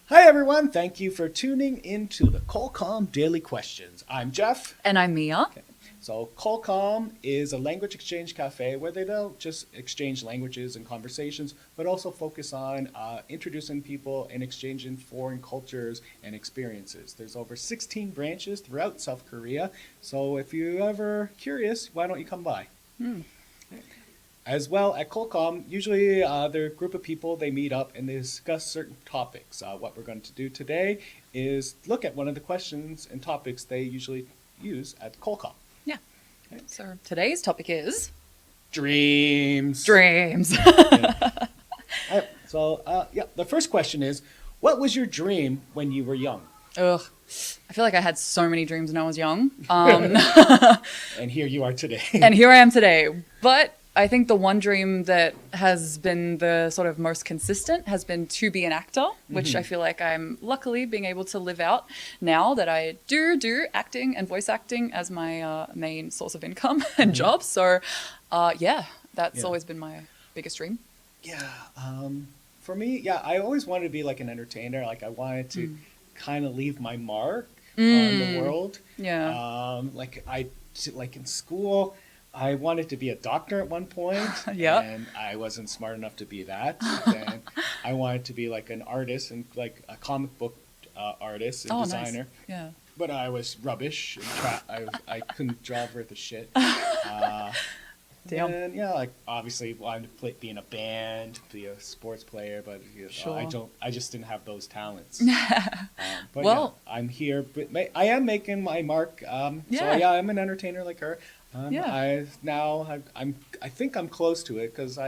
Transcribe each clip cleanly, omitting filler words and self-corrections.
Hi everyone, thank you for tuning into the Qualcomm Daily Questions. I'm Jeff. And I'm Mia. Okay. So Qualcomm is a language exchange cafe where they don't just exchange languages and conversations, but also focus on introducing people and exchanging foreign cultures and experiences. There's over 16 branches throughout South Korea, so if you're ever curious, why don't you come by? As well, at Qualcomm, usually they're a group of people, they meet up and they discuss certain topics. What we're going to do today is look at one of the questions and topics they usually use at Qualcomm. Yeah. Okay. So today's topic is... Dreams. Dreams. Yeah. The first question is, what was your dream when you were young? Ugh. I feel like I had so many dreams when I was young. And here you are today. And here I am today. But I think the one dream that has been the sort of most consistent has been to be an actor, which I feel like I'm luckily being able to live out now that I do acting and voice acting as my main source of income and job. So, that's always been my biggest dream. Yeah. For me, I always wanted to be like an entertainer. Like I wanted to kind of leave my mark on the world. Yeah. Like in school, I wanted to be a doctor at one point, and I wasn't smart enough to be that. And I wanted to be like an artist and like a comic book artist and designer. Nice. Yeah. But I was rubbish. I couldn't draw worth a shit. Damn. And obviously wanted to be in a band, be a sports player, but I just didn't have those talents. I'm here, but I am making my mark. I'm an entertainer like her. I think I'm close to it because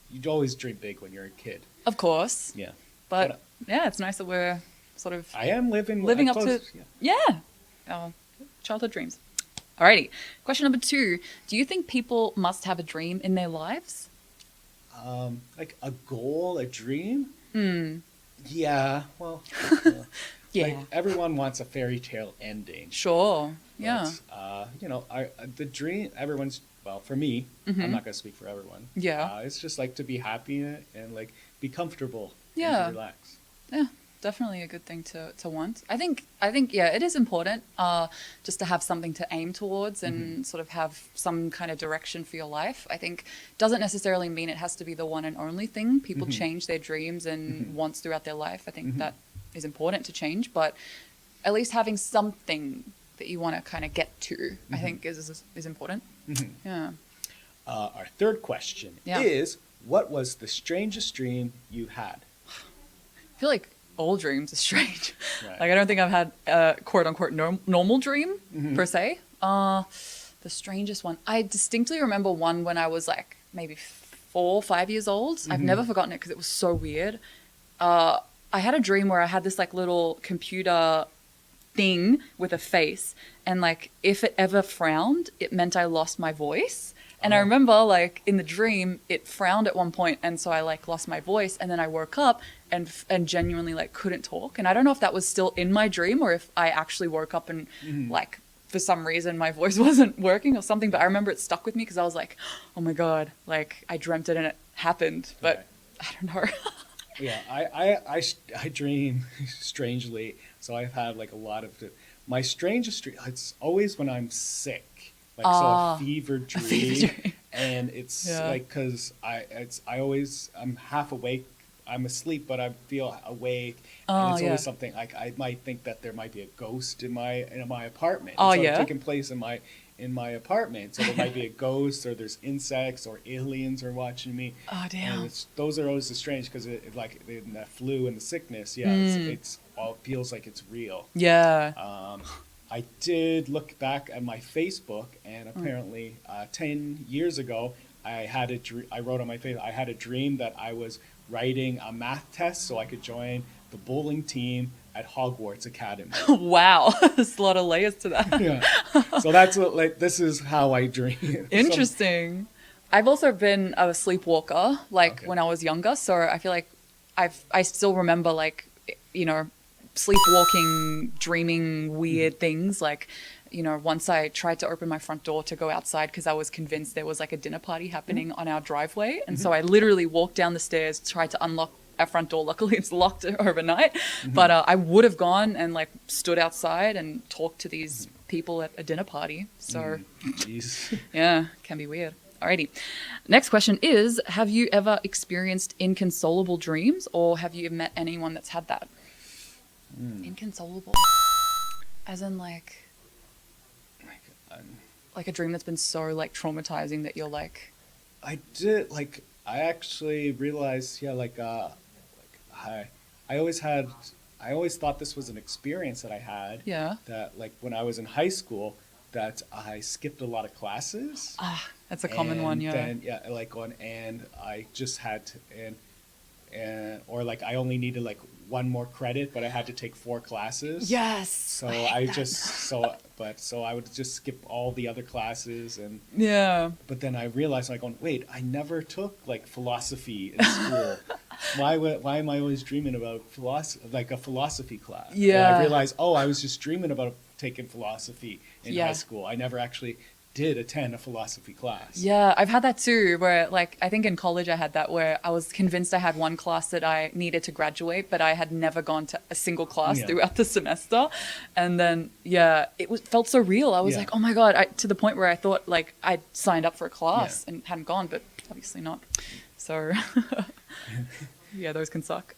you always dream big when you're a kid. Of course. Yeah. But it's nice that we're sort of I am living up to our childhood dreams. Alrighty. Question number 2. Do you think people must have a dream in their lives? Like a goal, a dream? Yeah. Well, like everyone wants a fairy tale ending. Sure. Yeah. The dream, for me, I'm not going to speak for everyone. Yeah. It's just like to be happy and like be comfortable and to relax. Yeah. Definitely a good thing to want. I think it is important just to have something to aim towards and sort of have some kind of direction for your life. I think doesn't necessarily mean it has to be the one and only thing. People change their dreams and wants throughout their life. I think that is important to change, but at least having something that you want to kind of get to, I think is important. Yeah. Our third question is, what was the strangest dream you had? I feel like all dreams are strange. Right. Like I don't think I've had a quote unquote normal dream per se. The strangest one. I distinctly remember one when I was like maybe 4 or 5 years old. I've never forgotten it because it was so weird. I had a dream where I had this like little computer thing with a face, and like if it ever frowned, it meant I lost my voice. And I remember like in the dream, it frowned at one point, and so I like lost my voice, and then I woke up and genuinely like couldn't talk. And I don't know if that was still in my dream or if I actually woke up and like for some reason my voice wasn't working or something. But I remember it stuck with me because I was like, oh my God, like I dreamt it and it happened. But I don't know. Yeah, I dream strangely. So I've had like a lot of my strangest dream. It's always when I'm sick. Like a fever dream, and it's like because I'm half awake, I'm asleep, but I feel awake, and it's always something like I might think that there might be a ghost in my apartment. It's taking place in my apartment, so there might be a ghost, or there's insects, or aliens are watching me. Oh damn! And those are always strange because it like in the flu and the sickness, it's all feels like it's real. Yeah. I did look back at my Facebook, and apparently 10 years ago, I wrote on my Facebook, I had a dream that I was writing a math test so I could join the bowling team at Hogwarts Academy. Wow, there's a lot of layers to that. Yeah, so that's this is how I dream. Interesting. I've also been a sleepwalker, when I was younger, so I feel like I still remember sleepwalking, dreaming weird things. Like, once I tried to open my front door to go outside because I was convinced there was like a dinner party happening on our driveway. And so I literally walked down the stairs, tried to unlock our front door. Luckily, it's locked overnight. But I would have gone and like stood outside and talked to these people at a dinner party. So yeah, can be weird. Alrighty. Next question is, have you ever experienced inconsolable dreams, or have you met anyone that's had that? Inconsolable. As in like a dream that's been so like traumatizing that you're like... I did, like, I actually realized, I always thought this was an experience that I had. Yeah. That, like, when I was in high school, that I skipped a lot of classes. Ah, that's a common one, yeah. Then, and I just had to, or like I only needed like one more credit, but I had to take 4 classes. Yes. So I would just skip all the other classes and yeah. But then I realized, like, wait, I never took like philosophy in school. Why am I always dreaming about a philosophy class? Yeah. And I realized, I was just dreaming about taking philosophy in Yeah. high school. I never actually did attend a philosophy class. Yeah, I've had that too, where like I think in college I had that where I was convinced I had one class that I needed to graduate, but I had never gone to a single class throughout the semester. And then felt so real. I was like, oh my God, to the point where I thought like I'd signed up for a class and hadn't gone, but obviously not. So yeah, those can suck.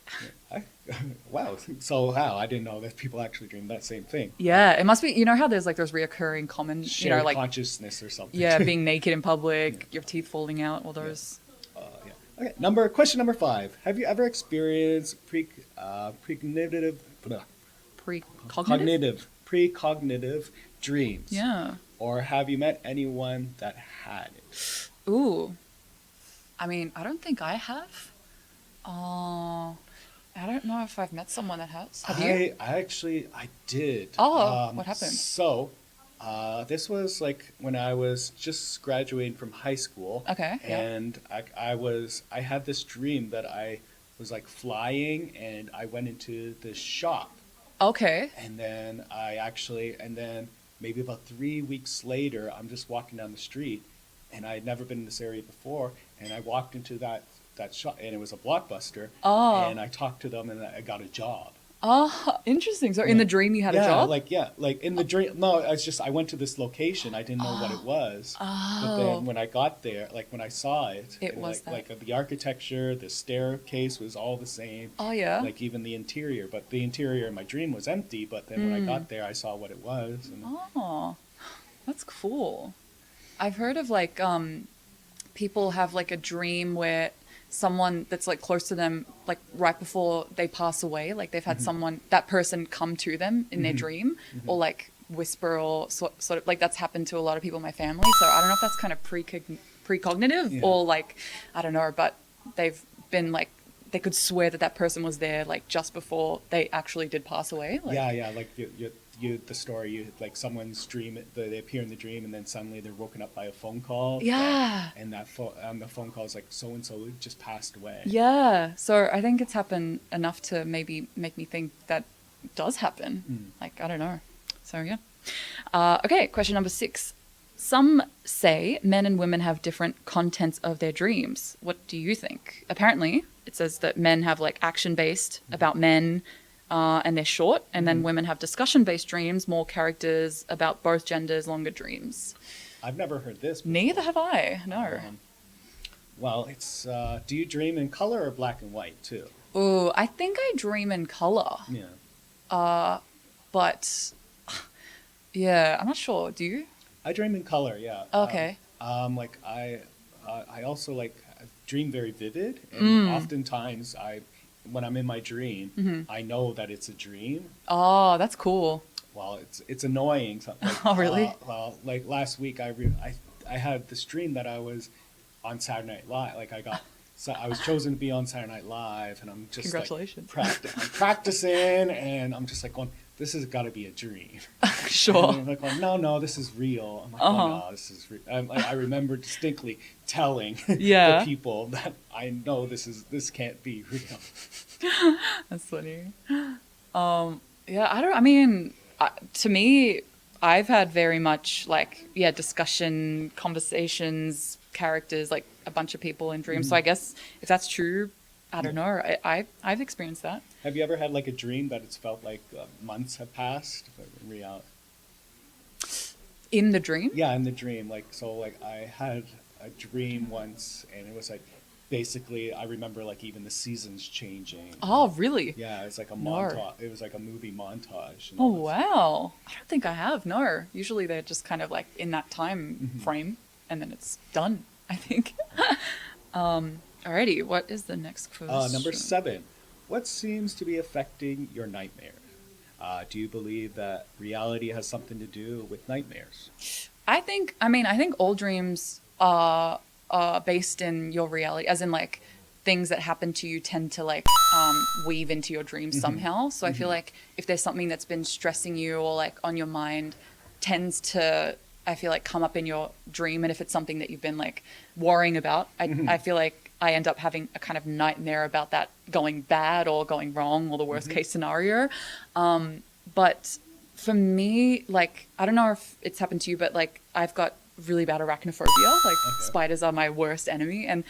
Wow. So I didn't know that people actually dream that same thing. Yeah, it must be, you know how there's like those reoccurring common, Shared like consciousness or something. Yeah, being naked in public, your teeth falling out, all those. Okay, question number 5. Have you ever experienced precognitive dreams? Yeah. Or have you met anyone that had it? Ooh. I mean, I don't think I have. I don't know if I've met someone that has. Have you? I did. Oh, what happened? So, this was like when I was just graduating from high school. Okay. And I had this dream that I was like flying and I went into this shop. Okay. And then maybe about 3 weeks later, I'm just walking down the street and I had never been in this area before. And I walked into that shop and it was a Blockbuster. Oh. And I talked to them and I got a job. Oh, interesting. So in the dream you had a job? Like in the dream. No, it's just I went to this location. I didn't know what it was. Oh. But then when I got there, like when I saw it, It was that. like the architecture, the staircase was all the same. Oh, yeah? Like even the interior, but the interior in my dream was empty. But then when I got there, I saw what it was. And Oh, that's cool. I've heard of like people have like a dream where someone that's like close to them, like right before they pass away, like they've had that person come to them in their dream or like whisper or sort of like that's happened to a lot of people in my family. So I don't know if that's kind of precognitive or like, I don't know, but they've been like, they could swear that person was there like just before they actually did pass away. Like, like the story, like someone's dream, they appear in the dream and then suddenly they're woken up by a phone call. Yeah. And the phone call is like, so-and-so just passed away. Yeah. So I think it's happened enough to maybe make me think that does happen. Like, I don't know. So yeah. Okay. Question number 6. Some say men and women have different contents of their dreams. What do you think? Apparently, it says that men have like action-based about men, and they're short, and then women have discussion-based dreams, more characters about both genders, longer dreams. I've never heard this before. Neither have I. No. Well, it's do you dream in color or black and white too? Ooh, I think I dream in color. Yeah. But yeah, I'm not sure. Do you? I dream in color. Yeah. Okay. Like I also like dream very vivid, and oftentimes when I'm in my dream, I know that it's a dream. Oh, that's cool. Well, it's annoying. Like, oh, really? Like last week, I had this dream that I was on Saturday Night Live. Like I was chosen to be on Saturday Night Live, and I'm just congratulations. Like, I'm practicing, and I'm just like going, this has got to be a dream. Sure. And I'm like, no, this is real. I'm like, oh no, this is real. I remember distinctly telling the people that I know this can't be real. That's funny. To me, I've had very much like, discussion, conversations, characters, like a bunch of people in dreams. So I guess if that's true, I don't know. I've experienced that. Have you ever had like a dream that it's felt like months have passed, but in reality? In the dream? Yeah, in the dream. Like, so like I had a dream once, and it was like basically I remember like even the seasons changing. Oh, really? Yeah, it's like a No. montage. It was like a movie montage. And Oh, all this. wow. I don't think I have. No. Usually they're just kind of like in that time frame, and then it's done, I think. Alrighty, what is the next question? Number 7. What seems to be affecting your nightmare? Do you believe that reality has something to do with nightmares? I think all dreams are based in your reality, as in like things that happen to you tend to like weave into your dreams somehow. So I feel like if there's something that's been stressing you or like on your mind, tends to, I feel like, come up in your dream. And if it's something that you've been like worrying about, I feel like I end up having a kind of nightmare about that going bad or going wrong or the worst case scenario. But for me, like, I don't know if it's happened to you, but like I've got really bad arachnophobia. Like spiders are my worst enemy. And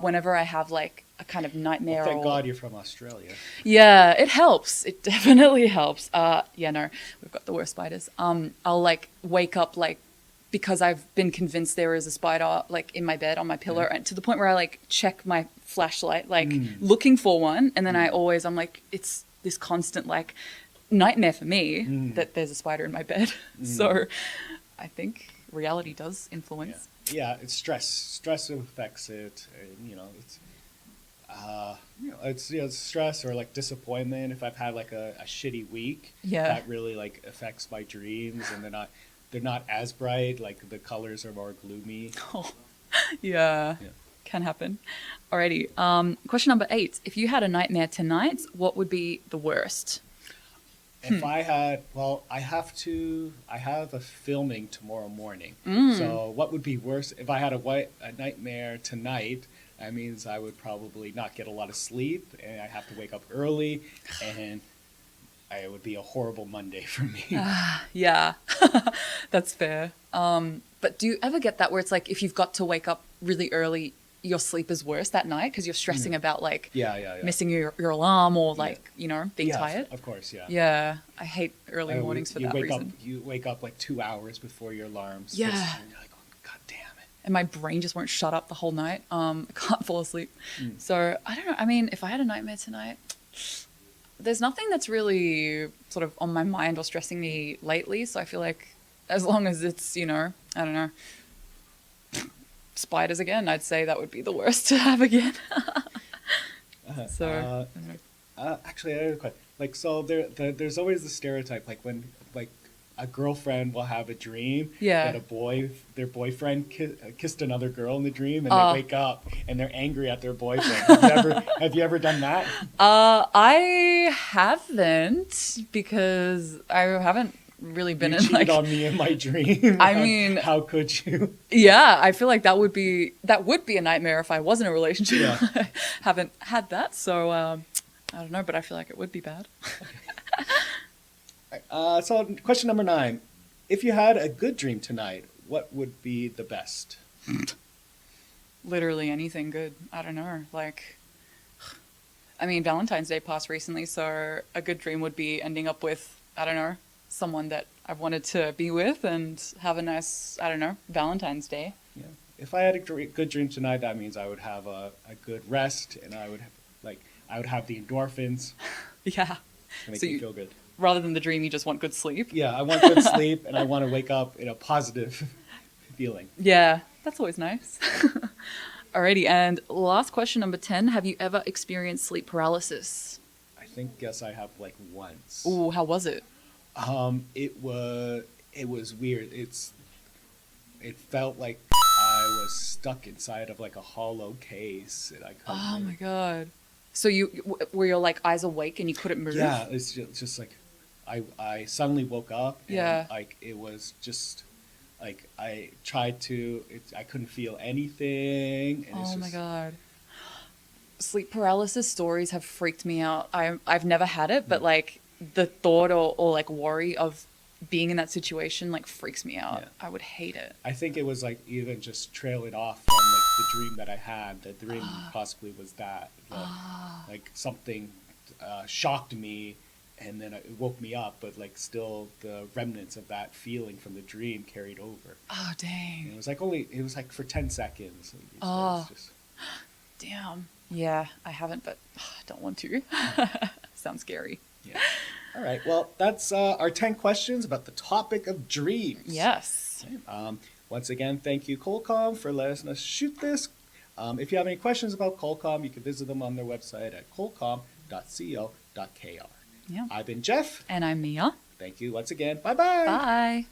whenever I have like a kind of nightmare, Thank God you're from Australia. Yeah, it helps. It definitely helps. Yeah, no, we've got the worst spiders. I'll like wake up like because I've been convinced there is a spider like in my bed on my pillow, and to the point where I like check my flashlight, like looking for one, and then I'm like, it's this constant like nightmare for me that there's a spider in my bed. So I think reality does influence. Yeah, it's stress. Stress affects it. And, it's stress or like disappointment. If I've had like a shitty week, that really like affects my dreams, and they're not as bright. Like the colors are more gloomy. Oh, yeah. Can happen. Alrighty. Question number 8. If you had a nightmare tonight, what would be the worst? If I had, I have a filming tomorrow morning. So what would be worse? If I had a nightmare tonight, that means I would probably not get a lot of sleep, and I have to wake up early, and it would be a horrible Monday for me. Yeah, that's fair. But do you ever get that where it's like if you've got to wake up really early, your sleep is worse that night because you're stressing about like missing your alarm or like being tired? Of course, yeah. Yeah, I hate early mornings for that reason. You wake up like 2 hours before your alarm. Yeah. And you're like, oh, God damn it. And my brain just won't shut up the whole night. I can't fall asleep. So I don't know. I mean, if I had a nightmare tonight, there's nothing that's really sort of on my mind or stressing me lately. So I feel like as long as it's, I don't know, spiders again, I'd say that would be the worst to have again. Actually, I have a question. Like, so there's always the stereotype, like when like a girlfriend will have a dream that their boyfriend kissed another girl in the dream, and they wake up and they're angry at their boyfriend. Have you ever done that? I haven't, because I haven't really been you in cheated like on me in my dream. I mean, how could you? Yeah, I feel like that would be a nightmare if I was in a relationship. Yeah. I haven't had that, so I don't know, but I feel like it would be bad. So question number 9. If you had a good dream tonight, what would be the best? Literally anything good. I don't know. Like, I mean, Valentine's Day passed recently, so a good dream would be ending up with, I don't know, someone that I've wanted to be with and have a nice, I don't know, Valentine's Day. Yeah. If I had a good dream tonight, that means I would have a good rest, and I would have the endorphins. Yeah. To make me feel good. Rather than the dream, you just want good sleep. Yeah, I want good sleep, and I want to wake up in a positive feeling. Yeah, that's always nice. Alrighty, and last question, number 10. Have you ever experienced sleep paralysis? I think, yes, I have like once. Ooh, how was it? It was weird. It felt like I was stuck inside of like a hollow case, and I couldn't. Oh my God! So were your like eyes awake and you couldn't move? Yeah, it's just like I suddenly woke up. And, like it was just like I tried to. I couldn't feel anything. And oh my God! Sleep paralysis stories have freaked me out. I've never had it, but like the thought or like worry of being in that situation like freaks me out. Yeah. I would hate it. I think it was like even just trail it off from like the dream that I had. The dream possibly was that. Like something shocked me and then it woke me up, but like still the remnants of that feeling from the dream carried over. Oh, dang. And it was like for 10 seconds. Oh. Damn. Yeah, I haven't, but I don't want to. Sounds scary. Yeah. All right. Well, that's our 10 questions about the topic of dreams. Yes. Okay. Once again, thank you, Qualcomm, for letting us shoot this. If you have any questions about Qualcomm, you can visit them on their website at qualcomm.co.kr. Yeah. I've been Jeff. And I'm Mia. Thank you once again. Bye-bye. Bye.